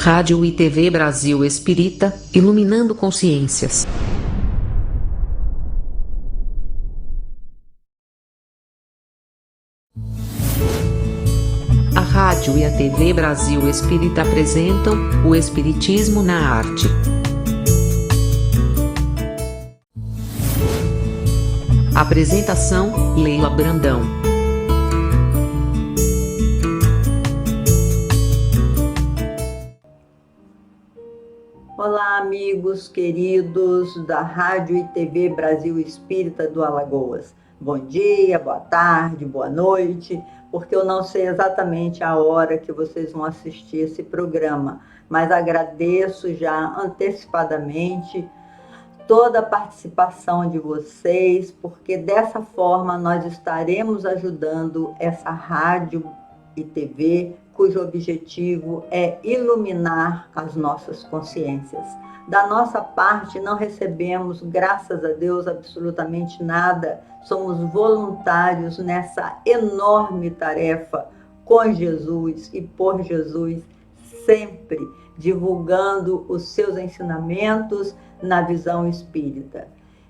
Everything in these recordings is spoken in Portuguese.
Rádio e TV Brasil Espírita, iluminando consciências. A rádio e a TV Brasil Espírita apresentam o Espiritismo na Arte. Apresentação: Leila Brandão. Olá, amigos queridos da Rádio e TV Brasil Espírita do Alagoas. Bom dia, boa tarde, boa noite, porque eu não sei exatamente a hora que vocês vão assistir esse programa, mas agradeço já antecipadamente toda a participação de vocês, porque dessa forma nós estaremos ajudando essa rádio e TV, cujo objetivo é iluminar as nossas consciências. Da nossa parte, não recebemos, graças a Deus, absolutamente nada. Somos voluntários nessa enorme tarefa com Jesus e por Jesus, sempre divulgando os seus ensinamentos na visão espírita.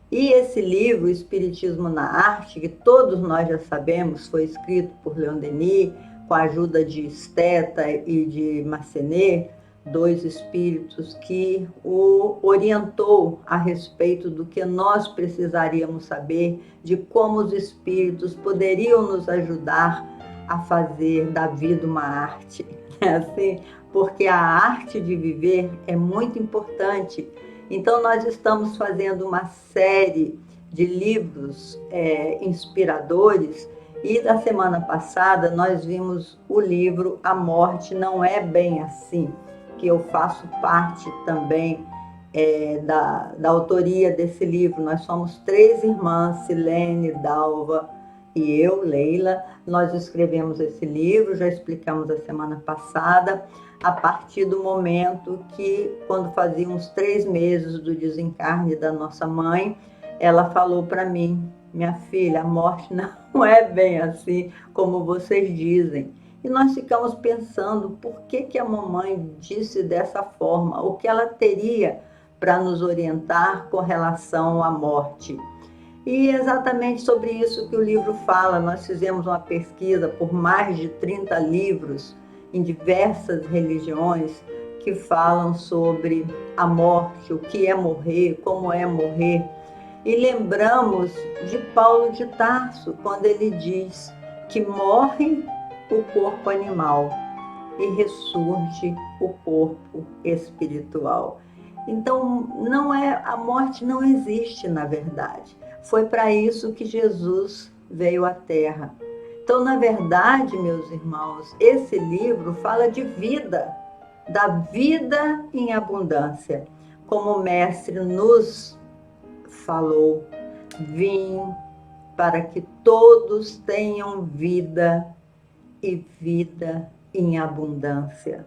E esse livro, Espiritismo na Arte, que todos nós já sabemos, foi escrito por Leon Denis, com a ajuda de Stetta e de Massenet, dois espíritos que o orientou a respeito do que nós precisaríamos saber, de como os espíritos poderiam nos ajudar a fazer da vida uma arte. É assim, porque a arte de viver é muito importante. Então nós estamos fazendo uma série de livros inspiradores. E da semana passada nós vimos o livro A Morte Não É Bem Assim, que eu faço parte também da autoria desse livro. Nós somos 3 irmãs, Silene, Dalva e eu, Leila. Nós escrevemos esse livro, já explicamos a semana passada, a partir do momento que, quando fazia uns 3 meses do desencarne da nossa mãe, ela falou para mim: minha filha, a morte não é bem assim como vocês dizem. E nós ficamos pensando por que a mamãe disse dessa forma, o que ela teria para nos orientar com relação à morte. E é exatamente sobre isso que o livro fala. Nós fizemos uma pesquisa por mais de 30 livros em diversas religiões que falam sobre a morte, o que é morrer, como é morrer. E lembramos de Paulo de Tarso, quando ele diz que morre o corpo animal e ressurge o corpo espiritual. Então, a morte não existe, na verdade. Foi para isso que Jesus veio à Terra. Então, na verdade, meus irmãos, esse livro fala de vida, da vida em abundância. Como o Mestre nos falou: vim para que todos tenham vida e vida em abundância.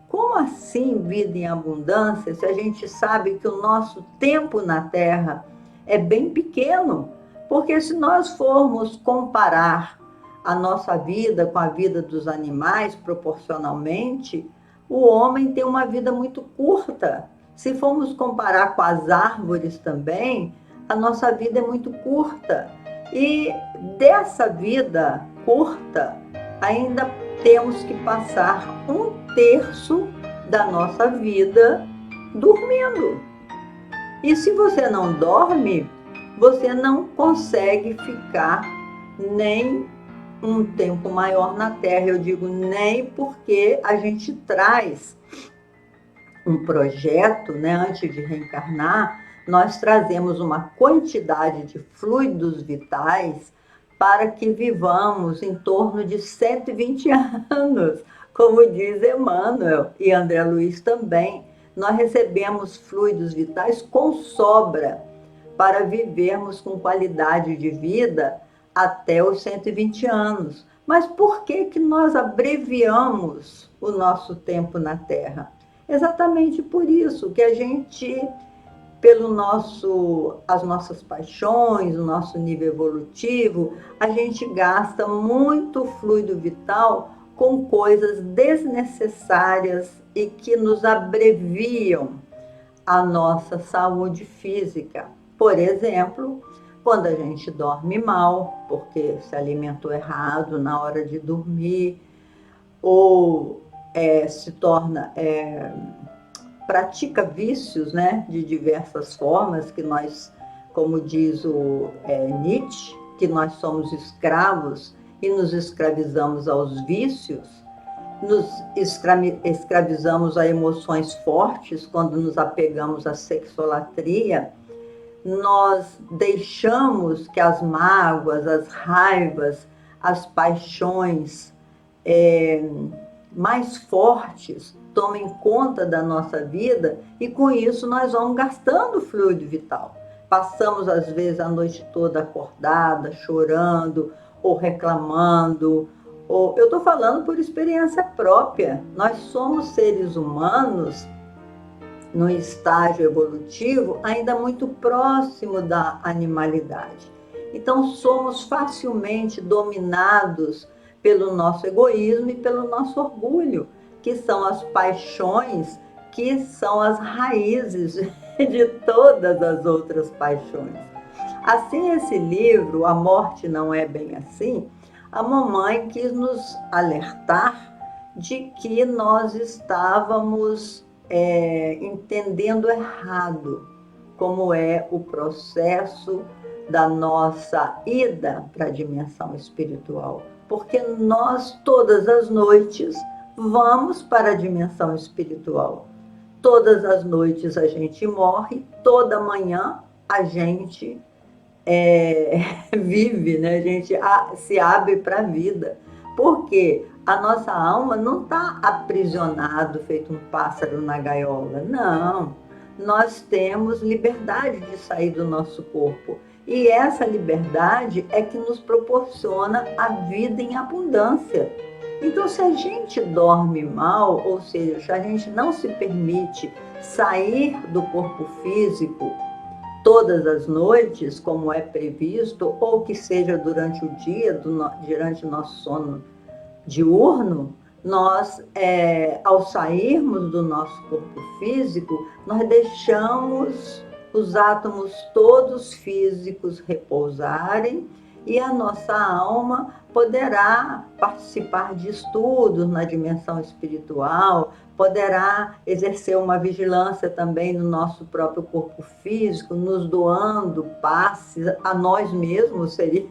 Como assim vida em abundância, se a gente sabe que o nosso tempo na Terra é bem pequeno? Porque se nós formos comparar a nossa vida com a vida dos animais proporcionalmente, o homem tem uma vida muito curta. Se formos comparar com as árvores também, a nossa vida é muito curta. E dessa vida curta, ainda temos que passar 1/3 da nossa vida dormindo. E se você não dorme, você não consegue ficar nem um tempo maior na Terra. Eu digo nem porque a gente traz um projeto, antes de reencarnar, nós trazemos uma quantidade de fluidos vitais para que vivamos em torno de 120 anos, como diz Emmanuel e André Luiz também. Nós recebemos fluidos vitais com sobra para vivermos com qualidade de vida até os 120 anos. Mas por que nós abreviamos o nosso tempo na Terra? Exatamente por isso que a gente, as nossas paixões, o nosso nível evolutivo, a gente gasta muito fluido vital com coisas desnecessárias e que nos abreviam a nossa saúde física. Por exemplo, quando a gente dorme mal, porque se alimentou errado na hora de dormir, ou se torna, pratica vícios, né, de diversas formas, que nós, como diz o Nietzsche, que nós somos escravos e nos escravizamos aos vícios, nos escravizamos a emoções fortes quando nos apegamos à sexolatria, nós deixamos que as mágoas, as raivas, as paixões mais fortes tomem conta da nossa vida e com isso nós vamos gastando fluido vital. Passamos às vezes a noite toda acordada, chorando ou reclamando. Eu estou falando por experiência própria. Nós somos seres humanos no estágio evolutivo ainda muito próximo da animalidade. Então somos facilmente dominados pelo nosso egoísmo e pelo nosso orgulho, que são as paixões, que são as raízes de todas as outras paixões. Assim, esse livro, A Morte Não É Bem Assim, a mamãe quis nos alertar de que nós estávamos entendendo errado como é o processo da nossa ida para a dimensão espiritual. Porque nós, todas as noites, vamos para a dimensão espiritual. Todas as noites a gente morre, toda manhã a gente vive, né? A gente se abre para a vida. Por quê? A nossa alma não está aprisionado, feito um pássaro na gaiola. Não, nós temos liberdade de sair do nosso corpo. E essa liberdade é que nos proporciona a vida em abundância. Então, se a gente dorme mal, ou seja, se a gente não se permite sair do corpo físico todas as noites, como é previsto, ou que seja durante o dia, durante o nosso sono diurno, nós, ao sairmos do nosso corpo físico, nós deixamos os átomos todos físicos repousarem e a nossa alma poderá participar de estudos na dimensão espiritual, poderá exercer uma vigilância também no nosso próprio corpo físico, nos doando passes a nós mesmos, seria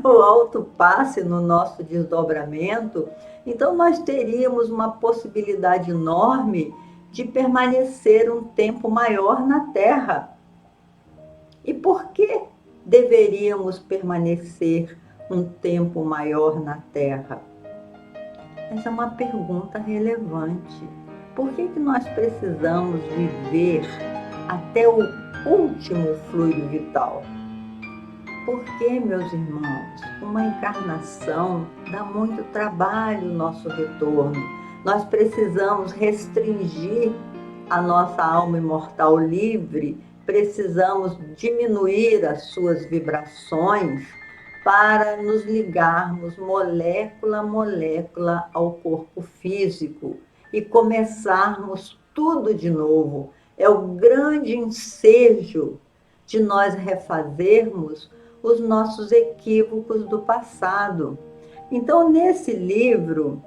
o autopasse no nosso desdobramento. Então, nós teríamos uma possibilidade enorme de permanecer um tempo maior na Terra. E por que deveríamos permanecer um tempo maior na Terra? Essa é uma pergunta relevante. Por que nós precisamos viver até o último fluido vital? Porque, meus irmãos, uma encarnação dá muito trabalho no nosso retorno. Nós precisamos restringir a nossa alma imortal livre, precisamos diminuir as suas vibrações para nos ligarmos molécula a molécula ao corpo físico e começarmos tudo de novo. É o grande ensejo de nós refazermos os nossos equívocos do passado. Então, nesse livro,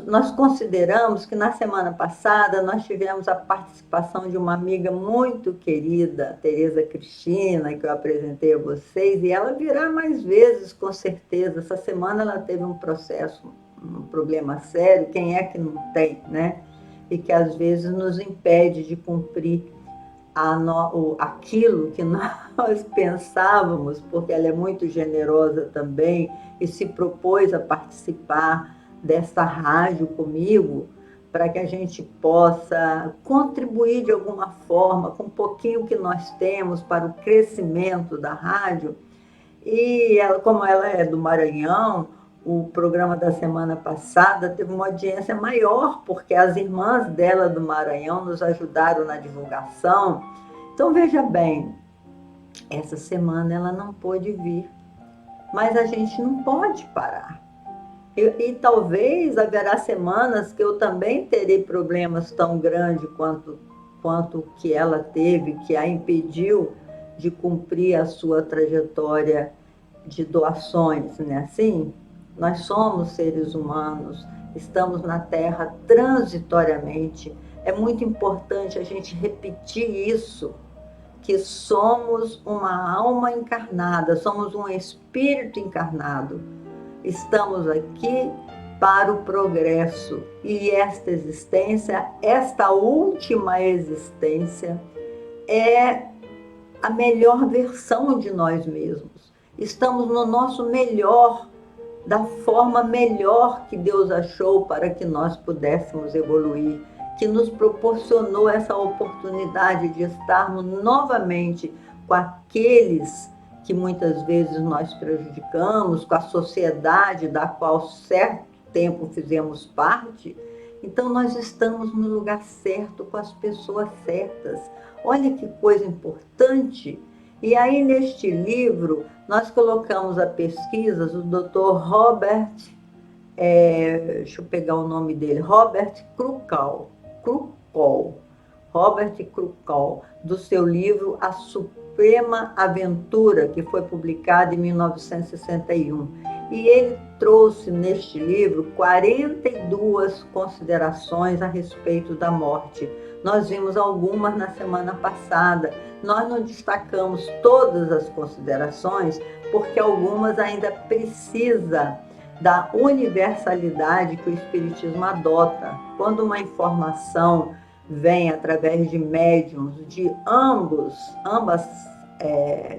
nós consideramos que na semana passada nós tivemos a participação de uma amiga muito querida, Tereza Cristina, que eu apresentei a vocês, e ela virá mais vezes, com certeza. Essa semana ela teve um problema sério, quem é que não tem, né? E que às vezes nos impede de cumprir aquilo que nós pensávamos, porque ela é muito generosa também e se propôs a participar dessa rádio comigo, para que a gente possa contribuir de alguma forma com um pouquinho que nós temos para o crescimento da rádio. E ela, como ela é do Maranhão, o programa da semana passada teve uma audiência maior, porque as irmãs dela do Maranhão nos ajudaram na divulgação. Então, veja bem, essa semana ela não pôde vir, mas a gente não pode parar. E talvez haverá semanas que eu também terei problemas tão grandes quanto que ela teve, que a impediu de cumprir a sua trajetória de doações, né? Assim, nós somos seres humanos, estamos na Terra transitoriamente. É muito importante a gente repetir isso, que somos uma alma encarnada, somos um espírito encarnado. Estamos aqui para o progresso. E esta existência, esta última existência, é a melhor versão de nós mesmos. Estamos no nosso melhor, da forma melhor que Deus achou para que nós pudéssemos evoluir, que nos proporcionou essa oportunidade de estarmos novamente com aqueles que muitas vezes nós prejudicamos, com a sociedade da qual certo tempo fizemos parte. Então nós estamos no lugar certo, com as pessoas certas. Olha que coisa importante. E aí neste livro nós colocamos a pesquisa do Dr. Robert, deixa eu pegar o nome dele, Robert Krukol, Robert Krukol, do seu livro A Suprema Aventura, que foi publicado em 1961. E ele trouxe neste livro 42 considerações a respeito da morte. Nós vimos algumas na semana passada. Nós não destacamos todas as considerações, porque algumas ainda precisam da universalidade que o Espiritismo adota. Quando uma informação vem através de médiuns de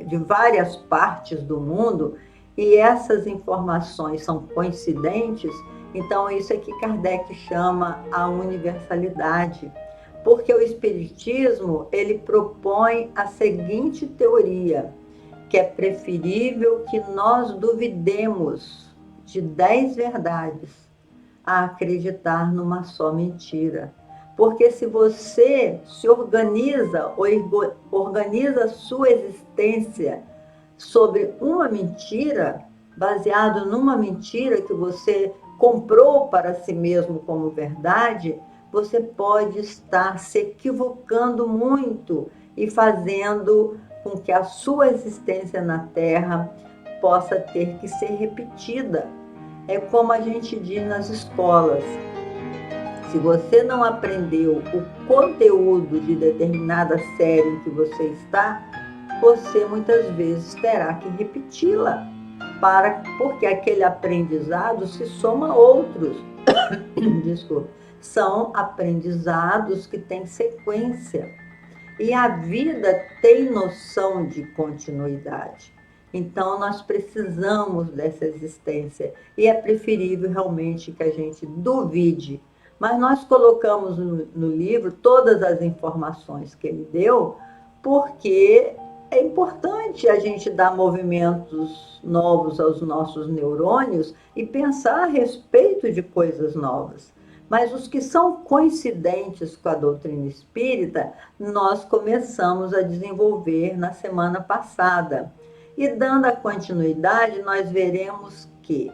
de várias partes do mundo, e essas informações são coincidentes, então isso é que Kardec chama a universalidade. Porque o Espiritismo, ele propõe a seguinte teoria, que é preferível que nós duvidemos de 10 verdades a acreditar numa só mentira. Porque se você se organiza a sua existência sobre uma mentira, baseado numa mentira que você comprou para si mesmo como verdade, você pode estar se equivocando muito e fazendo com que a sua existência na Terra possa ter que ser repetida. É como a gente diz nas escolas: se você não aprendeu o conteúdo de determinada série em que você está, você muitas vezes terá que repeti-la, porque aquele aprendizado se soma a outros. Desculpa. São aprendizados que têm sequência. E a vida tem noção de continuidade. Então, nós precisamos dessa existência. E é preferível realmente que a gente duvide. Mas nós colocamos no livro todas as informações que ele deu, porque é importante a gente dar movimentos novos aos nossos neurônios e pensar a respeito de coisas novas. Mas os que são coincidentes com a doutrina espírita, nós começamos a desenvolver na semana passada. E dando a continuidade, nós veremos que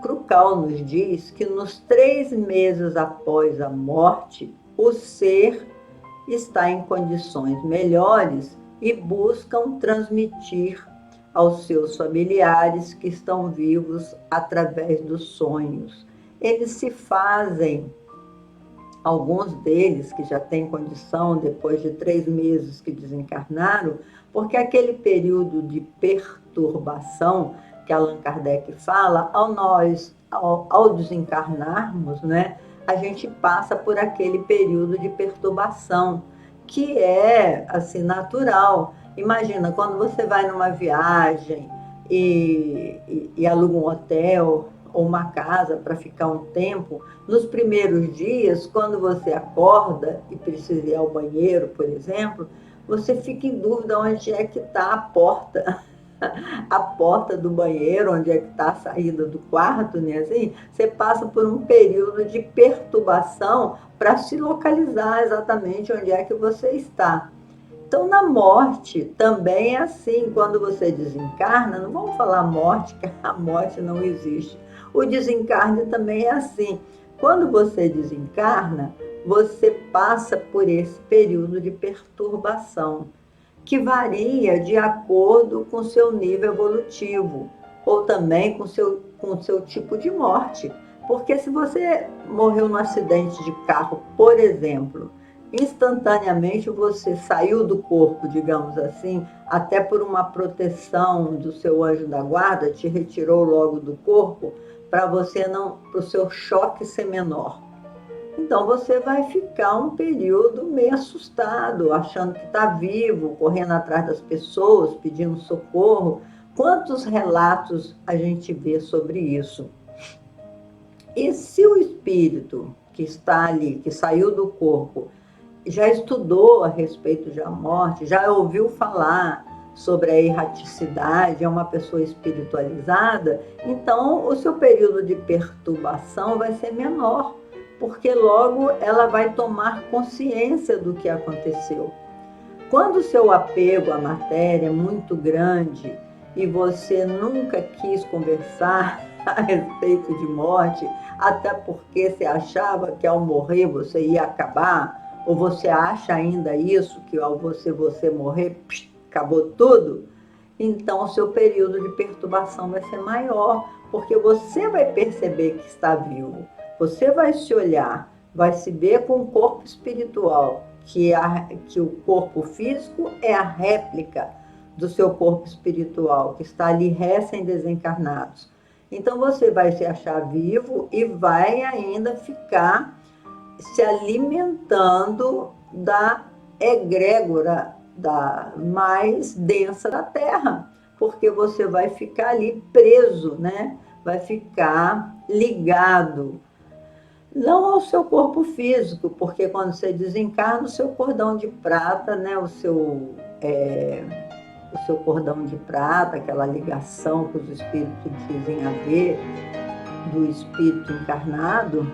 Krukol nos diz que nos 3 meses após a morte, o ser está em condições melhores e buscam transmitir aos seus familiares que estão vivos através dos sonhos. Eles se fazem, alguns deles que já têm condição, depois de 3 meses que desencarnaram, porque aquele período de perturbação que Allan Kardec fala, ao desencarnarmos, né, a gente passa por aquele período de perturbação, que é assim natural. Imagina, quando você vai numa viagem e aluga um hotel ou uma casa para ficar um tempo, nos primeiros dias, quando você acorda e precisa ir ao banheiro, por exemplo, você fica em dúvida onde é que está a porta. A porta do banheiro, onde é que está a saída do quarto, né? Assim, você passa por um período de perturbação para se localizar exatamente onde é que você está. Então, na morte também é assim, quando você desencarna, não vamos falar morte, que a morte não existe. O desencarne também é assim. Quando você desencarna, você passa por esse período de perturbação, que varia de acordo com o seu nível evolutivo, ou também com o seu tipo de morte. Porque se você morreu num acidente de carro, por exemplo, instantaneamente você saiu do corpo, digamos assim, até por uma proteção do seu anjo da guarda, te retirou logo do corpo, para você não, para o seu choque ser menor. Então você vai ficar um período meio assustado, achando que está vivo, correndo atrás das pessoas, pedindo socorro. Quantos relatos a gente vê sobre isso? E se o espírito que está ali, que saiu do corpo, já estudou a respeito da morte, já ouviu falar sobre a erraticidade, é uma pessoa espiritualizada, então o seu período de perturbação vai ser menor, porque logo ela vai tomar consciência do que aconteceu. Quando o seu apego à matéria é muito grande e você nunca quis conversar a respeito de morte, até porque você achava que ao morrer você ia acabar, ou você acha ainda isso, que ao você morrer, acabou tudo, então o seu período de perturbação vai ser maior, porque você vai perceber que está vivo, você vai se olhar, vai se ver com o corpo espiritual, que o corpo físico é a réplica do seu corpo espiritual, que está ali recém-desencarnados. Então você vai se achar vivo e vai ainda ficar se alimentando da egrégora da mais densa da Terra, porque você vai ficar ali preso, né? Vai ficar ligado, não ao seu corpo físico, porque quando você desencarna, o seu cordão de prata, né? O seu cordão de prata, aquela ligação que os espíritos dizem haver do espírito encarnado,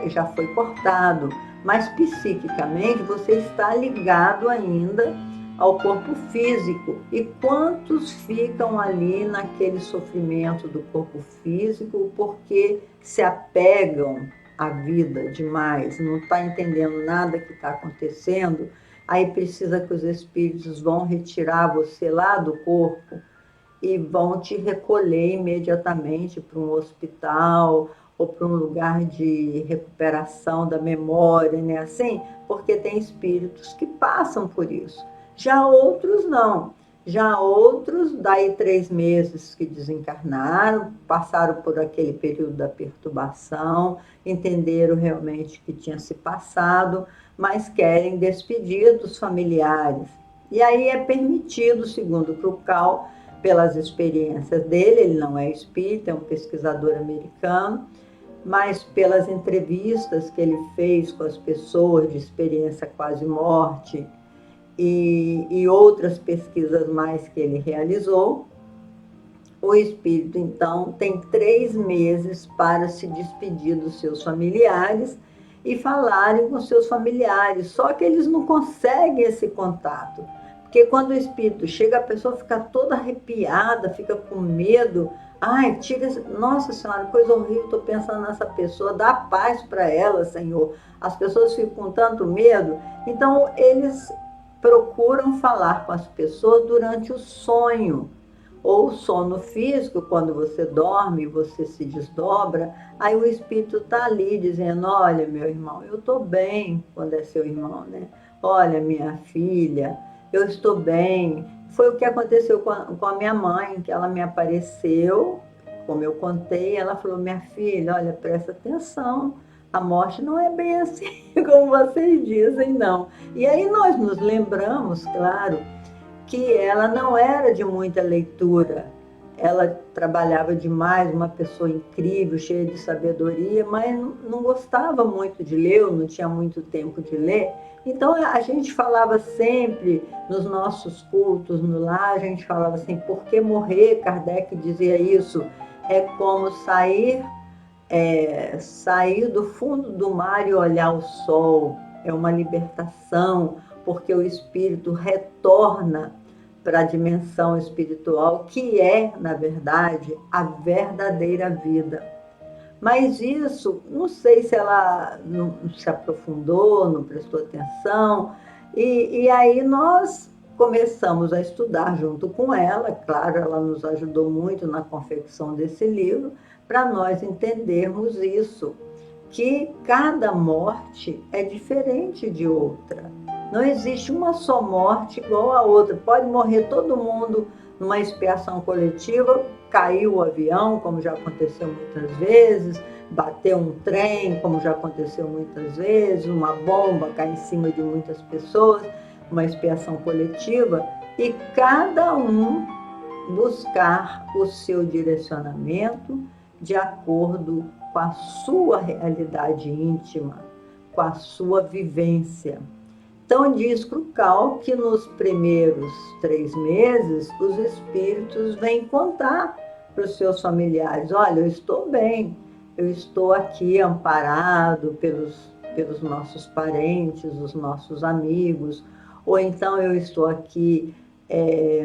já foi cortado, mas psiquicamente você está ligado ainda ao corpo físico. E quantos ficam ali naquele sofrimento do corpo físico porque se apegam à vida demais, não está entendendo nada que está acontecendo, aí precisa que os espíritos vão retirar você lá do corpo e vão te recolher imediatamente para um hospital ou para um lugar de recuperação da memória, né? Assim, porque tem espíritos que passam por isso. Já outros não. Já outros, daí 3 meses que desencarnaram, passaram por aquele período da perturbação, entenderam realmente o que tinha se passado, mas querem despedir dos familiares. E aí é permitido, segundo o Krukkal, pelas experiências dele, ele não é espírita, é um pesquisador americano, mas pelas entrevistas que ele fez com as pessoas de experiência quase morte e outras pesquisas mais que ele realizou, o espírito, então, tem 3 meses para se despedir dos seus familiares e falarem com seus familiares, só que eles não conseguem esse contato. Porque quando o espírito chega, a pessoa fica toda arrepiada, fica com medo. Ai, tira, nossa Senhora, coisa horrível, estou pensando nessa pessoa, dá paz para ela, Senhor. As pessoas ficam com tanto medo. Então, eles procuram falar com as pessoas durante o sonho, ou o sono físico, quando você dorme, você se desdobra, aí o espírito está ali dizendo, olha, meu irmão, eu estou bem, quando é seu irmão, né? Olha, minha filha, eu estou bem. Foi o que aconteceu com a minha mãe, que ela me apareceu, como eu contei, ela falou, minha filha, olha, presta atenção, a morte não é bem assim como vocês dizem, não. E aí nós nos lembramos, claro, que ela não era de muita leitura, ela trabalhava demais, uma pessoa incrível, cheia de sabedoria, mas não gostava muito de ler, ou não tinha muito tempo de ler. Então a gente falava sempre nos nossos cultos no lar, a gente falava assim, por que morrer? Kardec dizia isso, é como sair do fundo do mar e olhar o sol, é uma libertação, porque o espírito retorna para a dimensão espiritual, que é, na verdade, a verdadeira vida. Mas isso, não sei se ela não se aprofundou, não prestou atenção, e aí nós começamos a estudar junto com ela, claro, ela nos ajudou muito na confecção desse livro, para nós entendermos isso, que cada morte é diferente de outra. Não existe uma só morte igual a outra. Pode morrer todo mundo numa expiação coletiva, caiu o avião, como já aconteceu muitas vezes, bateu um trem, como já aconteceu muitas vezes, uma bomba cai em cima de muitas pessoas, uma expiação coletiva, e cada um buscar o seu direcionamento de acordo com a sua realidade íntima, com a sua vivência. Então, diz Krukkal que nos primeiros 3 meses, os espíritos vêm contar para os seus familiares: olha, eu estou bem, eu estou aqui amparado pelos nossos parentes, os nossos amigos, ou então eu estou aqui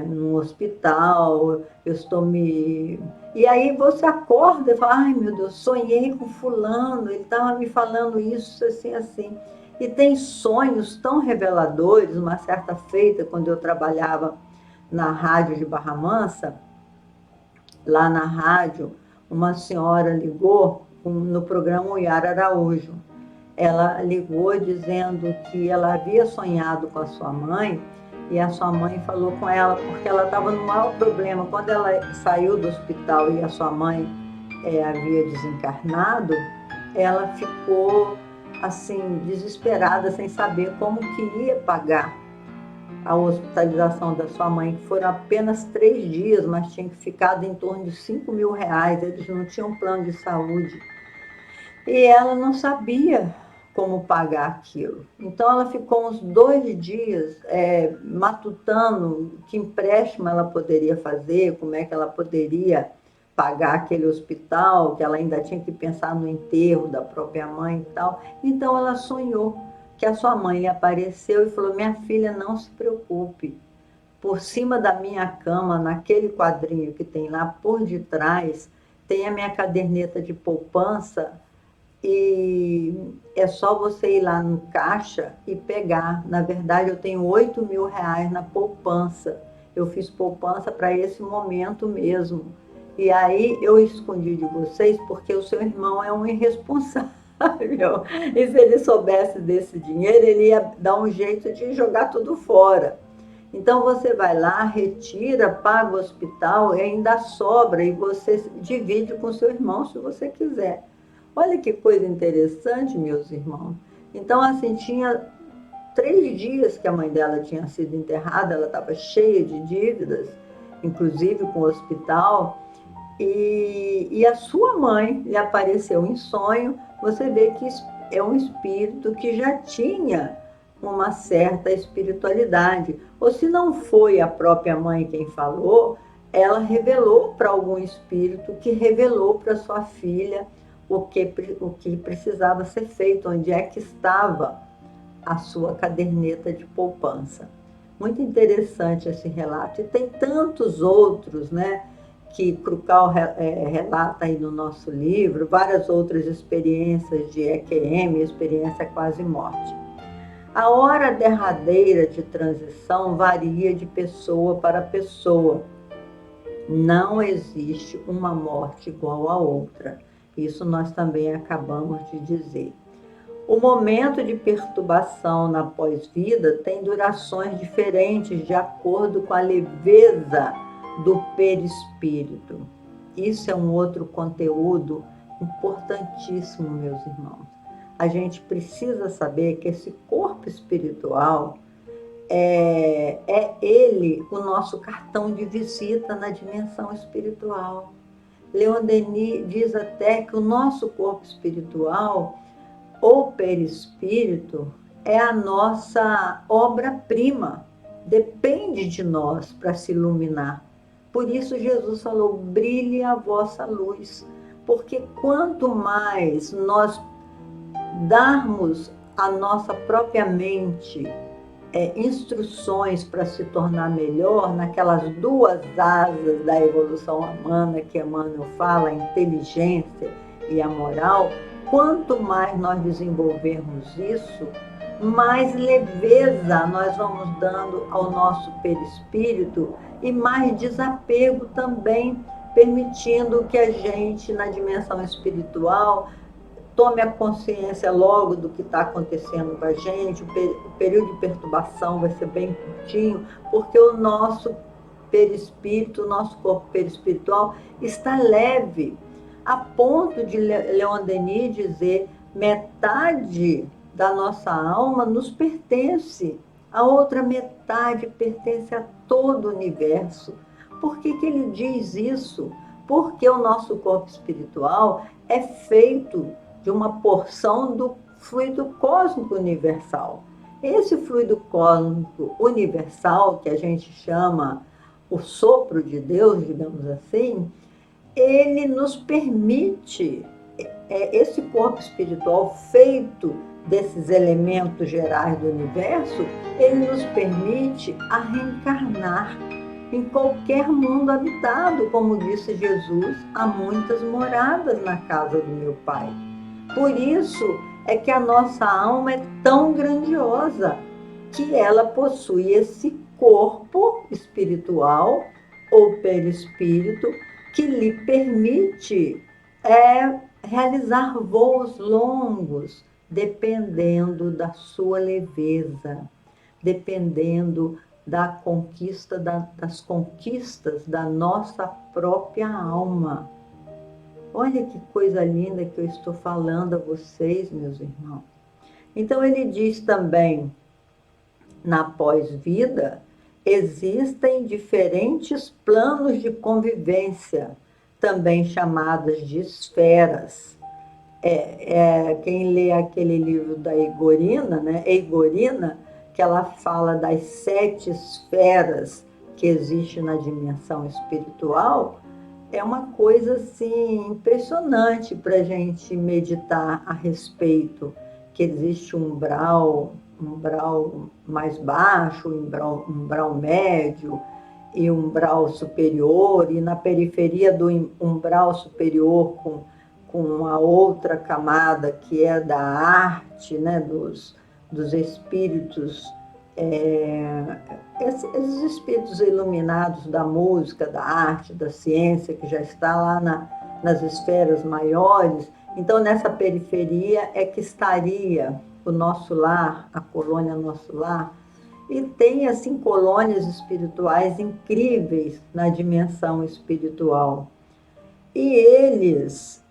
num hospital, eu estou me... E aí você acorda e fala: ai meu Deus, sonhei com fulano, ele estava me falando isso, assim, assim. E tem sonhos tão reveladores. Uma certa feita, quando eu trabalhava na rádio de Barra Mansa, lá na rádio, uma senhora ligou no programa Uyar Araújo. Ela ligou dizendo que ela havia sonhado com a sua mãe, e a sua mãe falou com ela, porque ela estava num maior problema. Quando ela saiu do hospital e a sua mãe havia desencarnado, ela ficou assim, desesperada, sem saber como que ia pagar a hospitalização da sua mãe, que foram apenas 3 dias, mas tinha que ficar em torno de 5 mil reais, eles não tinham plano de saúde. E ela não sabia como pagar aquilo. Então ela ficou uns 2 dias matutando que empréstimo ela poderia fazer, como é que ela poderia pagar aquele hospital, que ela ainda tinha que pensar no enterro da própria mãe e tal. Então ela sonhou que a sua mãe apareceu e falou: minha filha, não se preocupe, por cima da minha cama, naquele quadrinho que tem lá por detrás, tem a minha caderneta de poupança, e é só você ir lá no caixa e pegar. Na verdade, eu tenho 8 mil reais na poupança, eu fiz poupança para esse momento mesmo. E aí eu escondi de vocês porque o seu irmão é um irresponsável. E se ele soubesse desse dinheiro, ele ia dar um jeito de jogar tudo fora. Então você vai lá, retira, paga o hospital e ainda sobra, e você divide com o seu irmão se você quiser. Olha que coisa interessante, meus irmãos. Então, assim, tinha 3 dias que a mãe dela tinha sido enterrada, ela estava cheia de dívidas, inclusive com o hospital. E a sua mãe lhe apareceu em sonho. Você vê que é um espírito que já tinha uma certa espiritualidade. Ou se não foi a própria mãe quem falou, ela revelou para algum espírito que revelou para sua filha o que precisava ser feito, onde é que estava a sua caderneta de poupança. Muito interessante esse relato. E tem tantos outros, né, que Krukkal relata aí no nosso livro, várias outras experiências de EQM, experiência quase morte. A hora derradeira de transição varia de pessoa para pessoa. Não existe uma morte igual a outra. Isso nós também acabamos de dizer. O momento de perturbação na pós-vida tem durações diferentes de acordo com a leveza do perispírito. Isso é um outro conteúdo importantíssimo, meus irmãos. A gente precisa saber que esse corpo espiritual é ele o nosso cartão de visita na dimensão espiritual. Leon Denis diz até que o nosso corpo espiritual, ou perispírito, é a nossa obra-prima. Depende de nós para se iluminar. Por isso Jesus falou: brilhe a vossa luz. Porque quanto mais nós darmos à nossa própria mente instruções para se tornar melhor naquelas duas asas da evolução humana que Emmanuel fala, a inteligência e a moral. Quanto mais nós desenvolvermos isso, mais leveza nós vamos dando ao nosso perispírito e mais desapego também, permitindo que a gente, na dimensão espiritual, tome a consciência logo do que está acontecendo com a gente. O período de perturbação vai ser bem curtinho, porque o nosso perispírito, o nosso corpo perispiritual está leve, a ponto de Leon Denis dizer: metade da nossa alma nos pertence, a outra metade pertence a todo o universo. Por que ele diz isso? Porque o nosso corpo espiritual é feito de uma porção do fluido cósmico universal. Esse fluido cósmico universal, que a gente chama o sopro de Deus, digamos assim, ele nos permite, esse corpo espiritual feito desses elementos gerais do universo, ele nos permite a reencarnar em qualquer mundo habitado. Como disse Jesus: há muitas moradas na casa do meu Pai. Por isso é que a nossa alma é tão grandiosa, que ela possui esse corpo espiritual ou perispírito que lhe permite realizar voos longos, dependendo da sua leveza, dependendo da conquista, das conquistas da nossa própria alma. Olha que coisa linda que eu estou falando a vocês, meus irmãos. Então ele diz também, na pós-vida, existem diferentes planos de convivência, também chamadas de esferas. Quem lê aquele livro da Eigorina, né, Eigorina, que ela fala das 7 esferas que existem na dimensão espiritual, é uma coisa assim impressionante para a gente meditar a respeito, que existe um umbral mais baixo, umbral médio e umbral superior, e na periferia do umbral superior com a outra camada que é da arte, né, dos espíritos, esses espíritos iluminados da música, da arte, da ciência, que já está lá nas esferas maiores. Então, nessa periferia é que estaria o nosso lar, a colônia Nosso Lar, e tem, assim, colônias espirituais incríveis na dimensão espiritual. E eles,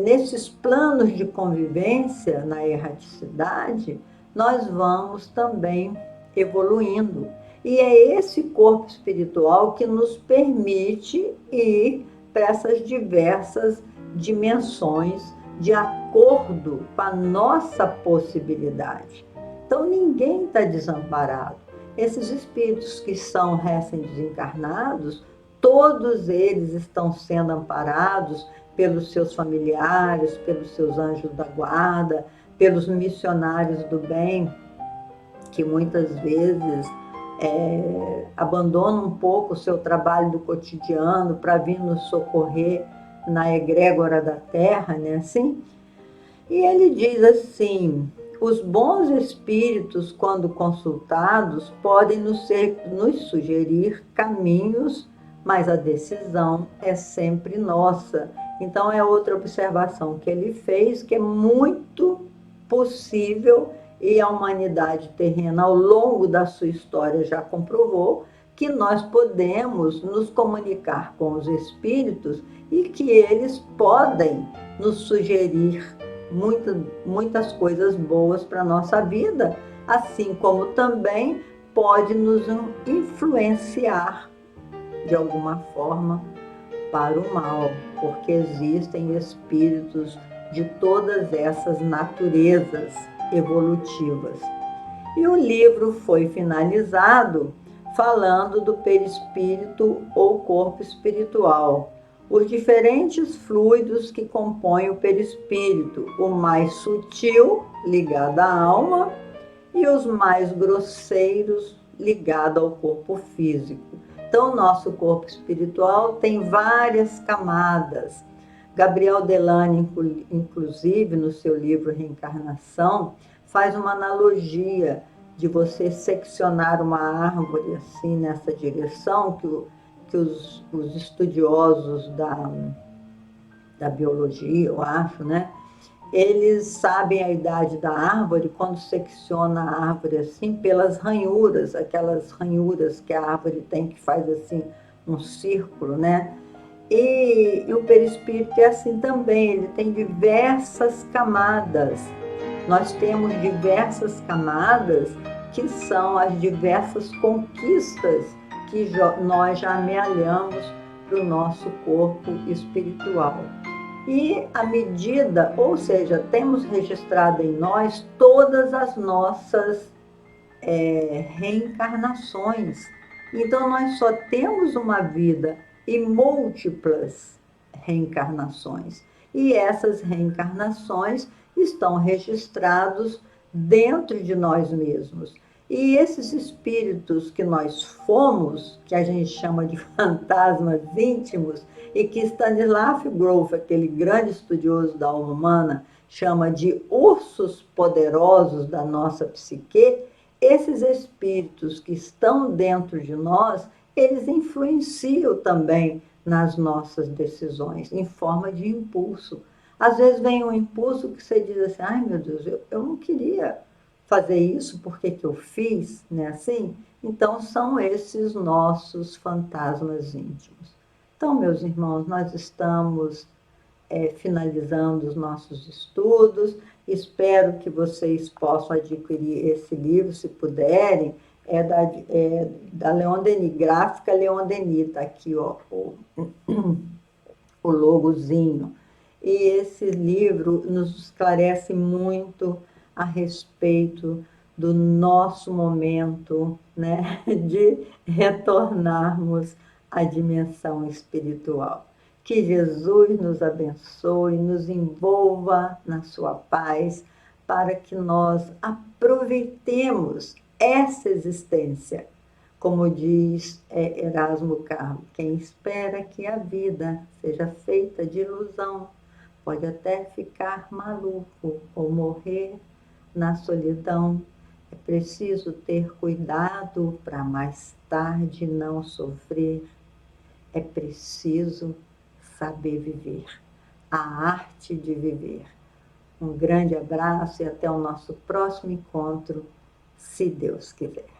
nesses planos de convivência na erraticidade, nós vamos também evoluindo. E é esse corpo espiritual que nos permite ir para essas diversas dimensões de acordo com a nossa possibilidade. Então, ninguém está desamparado. Esses espíritos que são recém-desencarnados, todos eles estão sendo amparados pelos seus familiares, pelos seus anjos da guarda, pelos missionários do bem, que muitas vezes abandonam um pouco o seu trabalho do cotidiano para vir nos socorrer na egrégora da terra, né, assim? E ele diz assim: os bons espíritos, quando consultados, podem nos sugerir caminhos, mas a decisão é sempre nossa. Então, é outra observação que ele fez, que é muito possível, e a humanidade terrena, ao longo da sua história, já comprovou que nós podemos nos comunicar com os espíritos e que eles podem nos sugerir muitas coisas boas para a nossa vida, assim como também pode nos influenciar de alguma forma para o mal, porque existem espíritos de todas essas naturezas evolutivas. E o livro foi finalizado falando do perispírito ou corpo espiritual, os diferentes fluidos que compõem o perispírito, o mais sutil, ligado à alma, e os mais grosseiros ligados ao corpo físico. Então, o nosso corpo espiritual tem várias camadas. Gabriel Delane, inclusive, no seu livro Reencarnação, faz uma analogia de você seccionar uma árvore assim nessa direção, que os estudiosos da biologia, eu acho, né? Eles sabem a idade da árvore quando secciona a árvore assim pelas ranhuras, aquelas ranhuras que a árvore tem que faz assim um círculo, né? E o perispírito é assim também, ele tem diversas camadas. Nós temos diversas camadas que são as diversas conquistas que nós já amealhamos para o nosso corpo espiritual. E à medida, ou seja, temos registrado em nós todas as nossas reencarnações. Então, nós só temos uma vida e múltiplas reencarnações. E essas reencarnações estão registrados dentro de nós mesmos. E esses espíritos que nós fomos, que a gente chama de fantasmas íntimos, e que Stanislav Grof, aquele grande estudioso da alma humana, chama de ursos poderosos da nossa psique, esses espíritos que estão dentro de nós, eles influenciam também nas nossas decisões, em forma de impulso. Às vezes vem um impulso que você diz assim, ai meu Deus, eu não queria fazer isso, por que eu fiz, né, assim? Então, são esses nossos fantasmas íntimos. Então, meus irmãos, nós estamos finalizando os nossos estudos. Espero que vocês possam adquirir esse livro, se puderem. É da Leon Denis, Gráfica Leon Denis, está aqui ó, o logozinho. E esse livro nos esclarece muito a respeito do nosso momento, né, de retornarmos à dimensão espiritual. Que Jesus nos abençoe, nos envolva na sua paz, para que nós aproveitemos essa existência. Como diz Erasmo Carlos, quem espera que a vida seja feita de ilusão, pode até ficar maluco ou morrer na solidão. É preciso ter cuidado para mais tarde não sofrer. É preciso saber viver, a arte de viver. Um grande abraço e até o nosso próximo encontro, se Deus quiser.